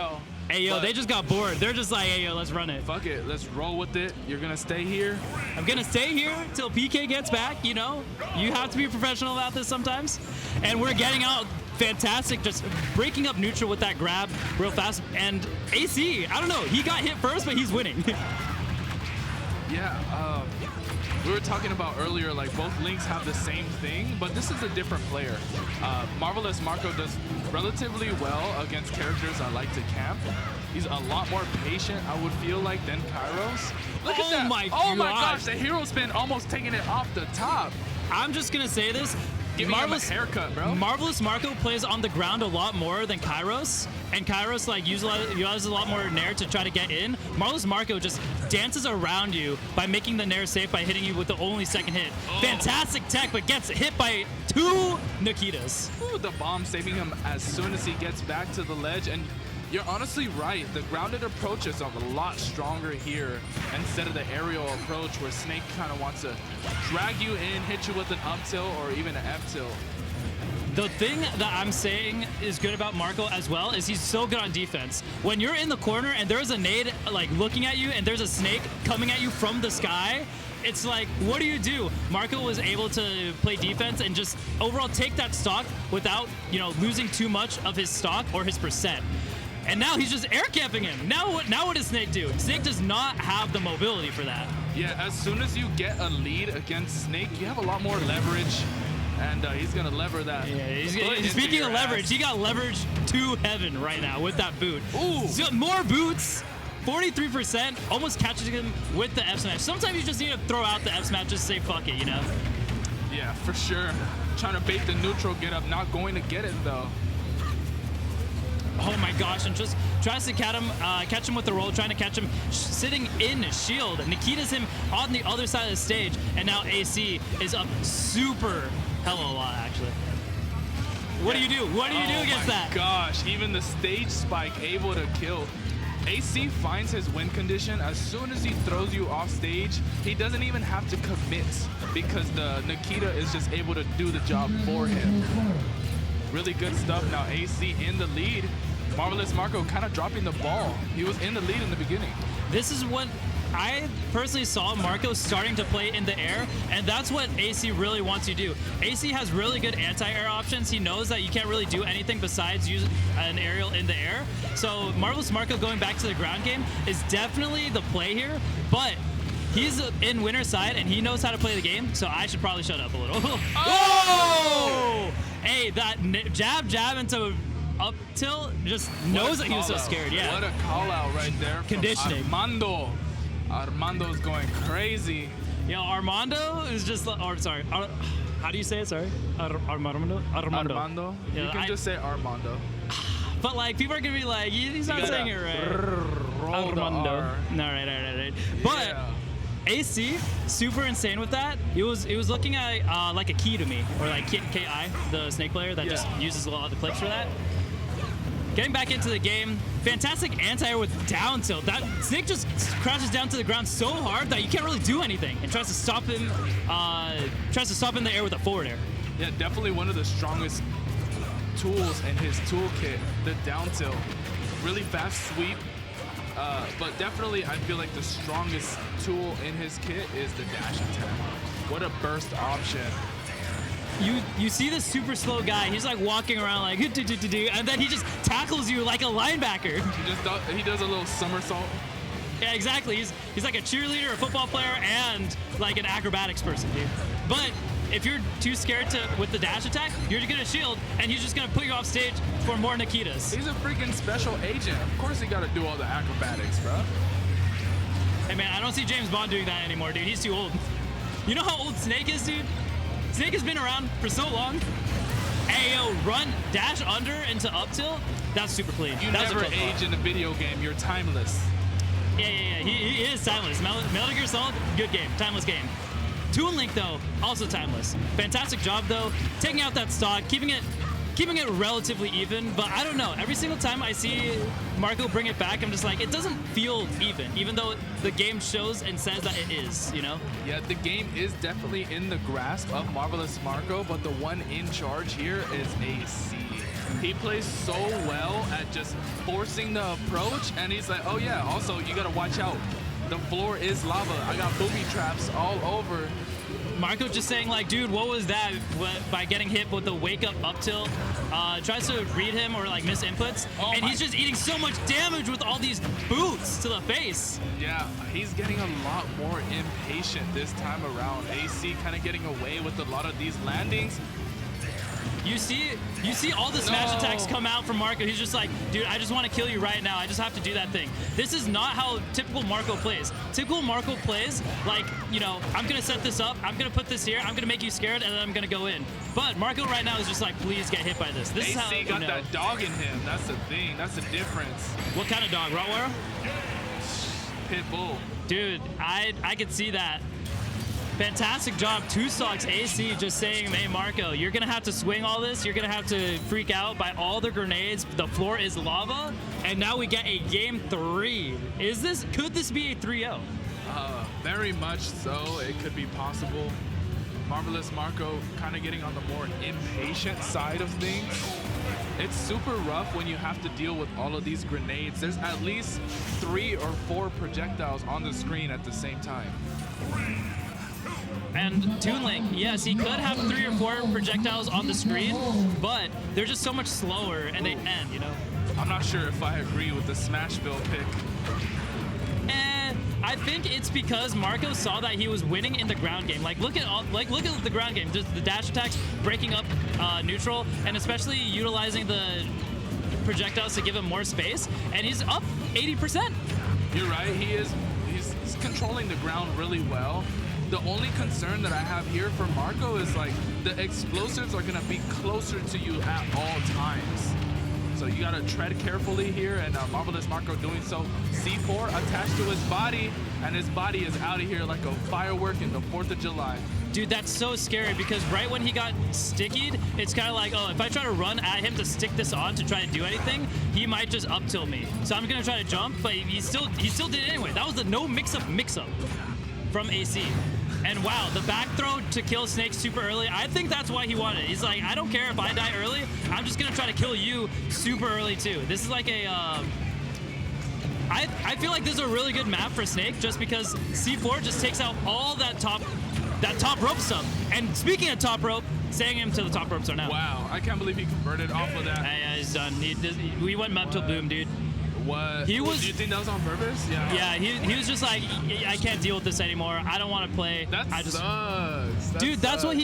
well. Hey, yo, they just got bored. They're just like, hey, yo, let's run it. Fuck it. Let's roll with it. You're going to stay here. I'm going to stay here till PK gets back, you know? You have to be professional about this sometimes. And we're getting out fantastic, just breaking up neutral with that grab real fast. And AC, I don't know, he got hit first, but he's winning. Yeah, we were talking about earlier, like both Links have the same thing, but this is a different player. Marvelous Marco does relatively well against characters I like to camp. He's a lot more patient, I would feel like, than Kairos. Look at that! Oh my gosh, the hero spin almost taking it off the top. I'm just gonna say this. Giving him a haircut, bro. Marvelous Marco plays on the ground a lot more than Kairos, and Kairos like utilizes a lot more nair to try to get in. Marvelous Marco just dances around you by making the nair safe by hitting you with the only second hit. Oh. Fantastic tech, but gets hit by 2 Nikitas. Ooh, the bomb saving him as soon as he gets back to the ledge, and you're honestly right. The grounded approach is a lot stronger here instead of the aerial approach where Snake kind of wants to drag you in, hit you with an up tilt or even an F tilt. The thing that I'm saying is good about Marco as well is he's so good on defense. When you're in the corner and there's a nade like looking at you and there's a Snake coming at you from the sky, it's like, what do? Marco was able to play defense and just overall take that stock without, you know, losing too much of his stock or his percent. And now he's just air camping him. Now what does Snake do? Snake does not have the mobility for that. Yeah, as soon as you get a lead against Snake, you have a lot more leverage, and he's gonna lever that. Yeah, speaking of leverage, he got leverage to heaven right now with that boot. Ooh, so more boots. 43%, almost catches him with the F smash. Sometimes you just need to throw out the F smash, just say fuck it, you know? Yeah, for sure. Trying to bait the neutral get up, not going to get it though. Oh my gosh, and just tries to catch him with the roll, trying to catch him sitting in shield. Nikita's him on the other side of the stage, and now AC is up super hella a lot, actually. What do you do? What do you do against that? Oh my gosh, even the stage spike able to kill. AC finds his win condition as soon as he throws you off stage. He doesn't even have to commit because the Nikita is just able to do the job for him. Really good stuff. Now AC in the lead. Marvelous Marco kind of dropping the ball. He was in the lead in the beginning. This is what I personally saw Marco starting to play in the air, and that's what AC really wants you to do. AC has really good anti-air options. He knows that you can't really do anything besides use an aerial in the air. So Marvelous Marco going back to the ground game is definitely the play here, but he's in winner's side and he knows how to play the game, so I should probably shut up a little. Oh! Hey, that jab into up tilt just knows that he was so scared. Yeah. What a call out right there. Conditioning. Armando's going crazy. Yeah, Armando is just, or sorry, how do you say it? Sorry, Armando. Armando. Yeah, you can just say Armando. But like, people are gonna be like, he's not saying it right. Armando. No, right. But. Yeah. AC, super insane with that. He was looking at like a key to me, or like KI, the Snake player that just uses a lot of the clicks for that. Getting back into the game, fantastic anti-air with down tilt. That Snake just crashes down to the ground so hard that you can't really do anything, and tries to stop him. Tries to stop in the air with a forward air. Yeah, definitely one of the strongest tools in his toolkit. The down tilt, really fast sweep. But definitely, I feel like the strongest tool in his kit is the dash attack. What a burst option. You see this super slow guy, he's like walking around like, and then he just tackles you like a linebacker. He does a little somersault. Yeah, exactly. He's like a cheerleader, a football player, and like an acrobatics person, dude. But if you're too scared with the dash attack, you're gonna shield, and he's just gonna put you off stage for more Nikitas. He's a freaking special agent. Of course he gotta do all the acrobatics, bro. Hey man, I don't see James Bond doing that anymore, dude. He's too old. You know how old Snake is, dude? Snake has been around for so long. Hey, yo, run, dash under into up tilt. That's super clean. You never age in a video game. You're timeless. Yeah. He is timeless. Metal Gear Solid, good game. Timeless game. Toon Link, though, also timeless. Fantastic job, though. Taking out that stock, keeping it relatively even, but I don't know. Every single time I see Marco bring it back, I'm just like, it doesn't feel even though the game shows and says that it is, you know? Yeah, the game is definitely in the grasp of Marvelous Marco, but the one in charge here is AC. He plays so well at just forcing the approach, and he's like, oh yeah, also you gotta watch out. The floor is lava. I got booby traps all over. Marco just saying like, dude, what was that? By getting hit with the wake up tilt. Tries to read him or like miss inputs, and he's just eating so much damage with all these boots to the face. Yeah, he's getting a lot more impatient this time around. AC kind of getting away with a lot of these landings. You see all the smash attacks come out from Marco. He's just like, dude, I just want to kill you right now. I just have to do that thing. This is not how typical Marco plays. Typical Marco plays like, you know, I'm going to set this up. I'm going to put this here. I'm going to make you scared, and then I'm going to go in. But Marco right now is just like, please get hit by this. This AC is how, got that dog in him. That's the thing. That's the difference. What kind of dog? Rottweiler? Pitbull. Dude, I could see that. Fantastic job, Two Socks AC just saying, hey Marco, you're gonna have to swing all this. You're gonna have to freak out by all the grenades. The floor is lava, and now we get a game 3. Could this be a 3-0? Very much so. It could be possible. Marvelous Marco kind of getting on the more impatient side of things. It's super rough when you have to deal with all of these grenades. There's at least 3 or 4 projectiles on the screen at the same time. And Toon Link, yes, he could have 3 or 4 projectiles on the screen, but they're just so much slower and they end, you know? I'm not sure if I agree with the Smashville pick. And I think it's because Marco saw that he was winning in the ground game. Look at the ground game. Just the dash attacks, breaking up neutral, and especially utilizing the projectiles to give him more space. And he's up 80%. You're right. He's controlling the ground really well. The only concern that I have here for Marco is like the explosives are gonna be closer to you at all times. So you gotta tread carefully here, and Marvelous Marco doing so. C4 attached to his body, and his body is out of here like a firework in the 4th of July. Dude, that's so scary because right when he got stickied, it's kind of like, oh, if I try to run at him to stick this on to try to do anything, he might just up tilt me. So I'm gonna try to jump, but he still did it anyway. That was the no mix-up from AC. And wow, the back throw to kill Snake super early, I think that's why he wanted it. He's like, I don't care if I die early, I'm just gonna try to kill you super early too. This is like a, I feel like this is a really good map for Snake just because C4 just takes out all that top rope stuff. And speaking of top rope, sending him to the top rope so now. Wow, I can't believe he converted off of that. Yeah, he's done. We went map till boom, dude. What? Do you think that was on purpose? Yeah. Yeah, he was just like, I can't deal with this anymore. I don't want to play. That sucks. Dude, that's what he